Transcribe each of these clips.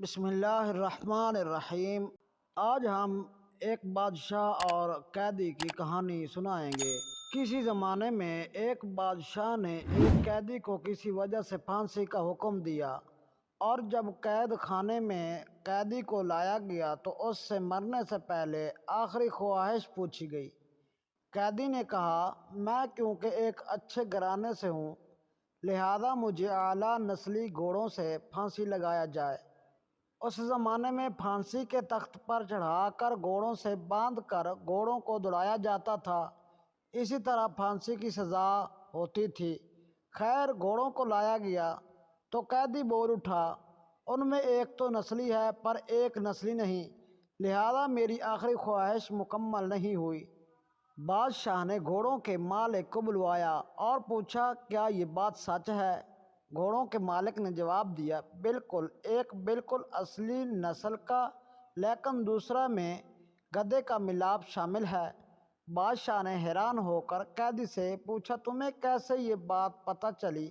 بسم اللہ الرحمن الرحیم۔ آج ہم ایک بادشاہ اور قیدی کی کہانی سنائیں گے۔ کسی زمانے میں ایک بادشاہ نے ایک قیدی کو کسی وجہ سے پھانسی کا حکم دیا، اور جب قید خانے میں قیدی کو لایا گیا تو اس سے مرنے سے پہلے آخری خواہش پوچھی گئی۔ قیدی نے کہا، میں کیونکہ ایک اچھے گھرانے سے ہوں، لہذا مجھے اعلیٰ نسلی گھوڑوں سے پھانسی لگایا جائے۔ اس زمانے میں پھانسی کے تخت پر چڑھا کر گھوڑوں سے باندھ کر گھوڑوں کو دوڑایا جاتا تھا، اسی طرح پھانسی کی سزا ہوتی تھی۔ خیر، گھوڑوں کو لایا گیا تو قیدی بول اٹھا، ان میں ایک تو نسلی ہے پر ایک نسلی نہیں، لہذا میری آخری خواہش مکمل نہیں ہوئی۔ بادشاہ نے گھوڑوں کے مالک کو بلوایا اور پوچھا، کیا یہ بات سچ ہے؟ گھوڑوں کے مالک نے جواب دیا، بالکل، ایک بالکل اصلی نسل کا لیکن دوسرا میں گدھے کا ملاپ شامل ہے۔ بادشاہ نے حیران ہو کر قیدی سے پوچھا، تمہیں کیسے یہ بات پتہ چلی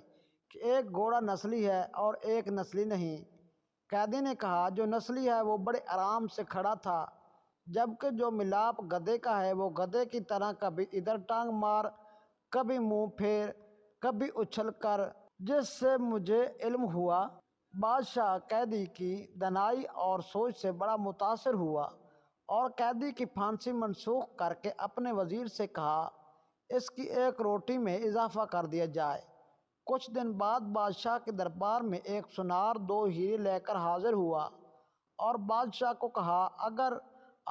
کہ ایک گھوڑا نسلی ہے اور ایک نسلی نہیں؟ قیدی نے کہا، جو نسلی ہے وہ بڑے آرام سے کھڑا تھا، جبکہ جو ملاپ گدھے کا ہے وہ گدھے کی طرح کبھی ادھر ٹانگ مار، کبھی منہ پھیر، کبھی اچھل کر، جس سے مجھے علم ہوا۔ بادشاہ قیدی کی دانائی اور سوچ سے بڑا متاثر ہوا اور قیدی کی پھانسی منسوخ کر کے اپنے وزیر سے کہا، اس کی ایک روٹی میں اضافہ کر دیا جائے۔ کچھ دن بعد بادشاہ کے دربار میں ایک سونار 2 ہیرے لے کر حاضر ہوا اور بادشاہ کو کہا، اگر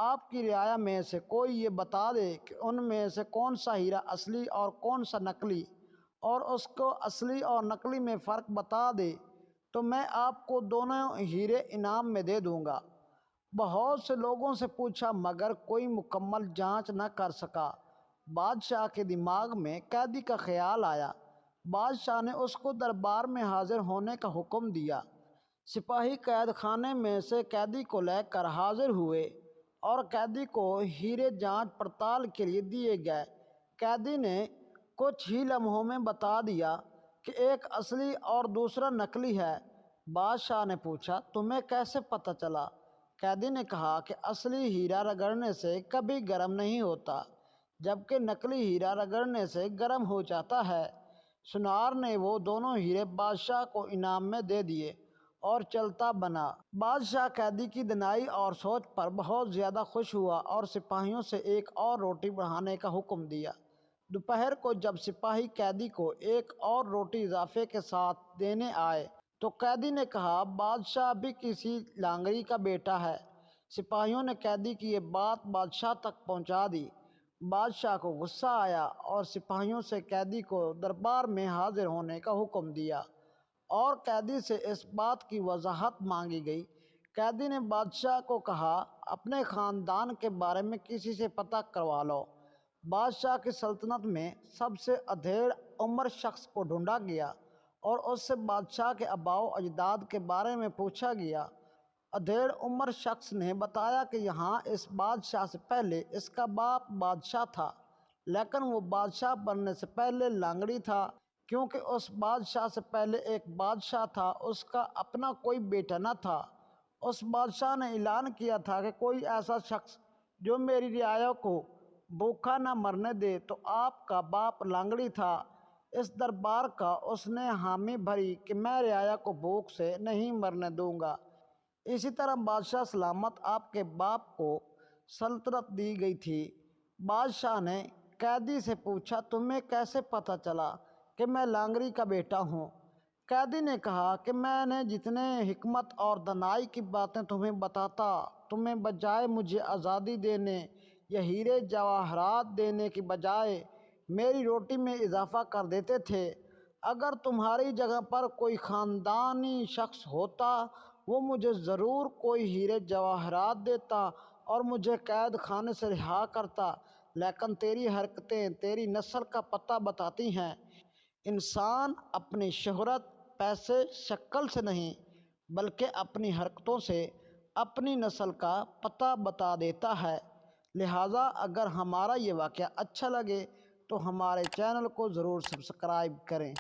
آپ کی رعایا میں سے کوئی یہ بتا دے کہ ان میں سے کون سا ہیرا اصلی اور کون سا نقلی، اور اس کو اصلی اور نقلی میں فرق بتا دے، تو میں آپ کو دونوں ہیرے انعام میں دے دوں گا۔ بہت سے لوگوں سے پوچھا مگر کوئی مکمل جانچ نہ کر سکا۔ بادشاہ کے دماغ میں قیدی کا خیال آیا۔ بادشاہ نے اس کو دربار میں حاضر ہونے کا حکم دیا۔ سپاہی قید خانے میں سے قیدی کو لے کر حاضر ہوئے اور قیدی کو ہیرے جانچ پڑتال کے لیے دیے گئے۔ قیدی نے کچھ ہی لمحوں میں بتا دیا کہ ایک اصلی اور دوسرا نقلی ہے۔ بادشاہ نے پوچھا، تمہیں کیسے پتہ چلا؟ قیدی نے کہا کہ اصلی ہیرا رگڑنے سے کبھی گرم نہیں ہوتا، جبکہ نقلی ہیرا رگڑنے سے گرم ہو جاتا ہے۔ سونار نے وہ دونوں ہیرے بادشاہ کو انعام میں دے دیے اور چلتا بنا۔ بادشاہ قیدی کی دانائی اور سوچ پر بہت زیادہ خوش ہوا اور سپاہیوں سے ایک اور روٹی بڑھانے کا حکم دیا۔ دوپہر کو جب سپاہی قیدی کو ایک اور روٹی اضافے کے ساتھ دینے آئے تو قیدی نے کہا، بادشاہ بھی کسی لانگڑی کا بیٹا ہے۔ سپاہیوں نے قیدی کی یہ بات بادشاہ تک پہنچا دی۔ بادشاہ کو غصہ آیا اور سپاہیوں سے قیدی کو دربار میں حاضر ہونے کا حکم دیا اور قیدی سے اس بات کی وضاحت مانگی گئی۔ قیدی نے بادشاہ کو کہا، اپنے خاندان کے بارے میں کسی سے پتہ کروا لو۔ بادشاہ کی سلطنت میں سب سے ادھیڑ عمر شخص کو ڈھونڈا گیا اور اس سے بادشاہ کے آباء و اجداد کے بارے میں پوچھا گیا۔ ادھیڑ عمر شخص نے بتایا کہ یہاں اس بادشاہ سے پہلے اس کا باپ بادشاہ تھا، لیکن وہ بادشاہ بننے سے پہلے لانگڑی تھا، کیونکہ اس بادشاہ سے پہلے ایک بادشاہ تھا، اس کا اپنا کوئی بیٹا نہ تھا۔ اس بادشاہ نے اعلان کیا تھا کہ کوئی ایسا شخص جو میری رعایا کو بھوکا نہ مرنے دے تو آپ کا باپ لانگڑی تھا۔ اس دربار کا اس نے حامی بھری کہ میں رعایا کو بھوک سے نہیں مرنے دوں گا۔ اسی طرح بادشاہ سلامت آپ کے باپ کو سلطنت دی گئی تھی۔ بادشاہ نے قیدی سے پوچھا، تمہیں کیسے پتہ چلا کہ میں لانگڑی کا بیٹا ہوں؟ قیدی نے کہا کہ میں نے جتنے حکمت اور دانائی کی باتیں تمہیں بتاتا، تمہیں بجائے مجھے آزادی دینے یا ہیرے جواہرات دینے کی بجائے میری روٹی میں اضافہ کر دیتے تھے۔ اگر تمہاری جگہ پر کوئی خاندانی شخص ہوتا وہ مجھے ضرور کوئی ہیرے جواہرات دیتا اور مجھے قید خانے سے رہا کرتا، لیکن تیری حرکتیں تیری نسل کا پتہ بتاتی ہیں۔ انسان اپنی شہرت، پیسے، شکل سے نہیں بلکہ اپنی حرکتوں سے اپنی نسل کا پتہ بتا دیتا ہے۔ لہٰذا اگر ہمارا یہ واقعہ اچھا لگے تو ہمارے چینل کو ضرور سبسکرائب کریں۔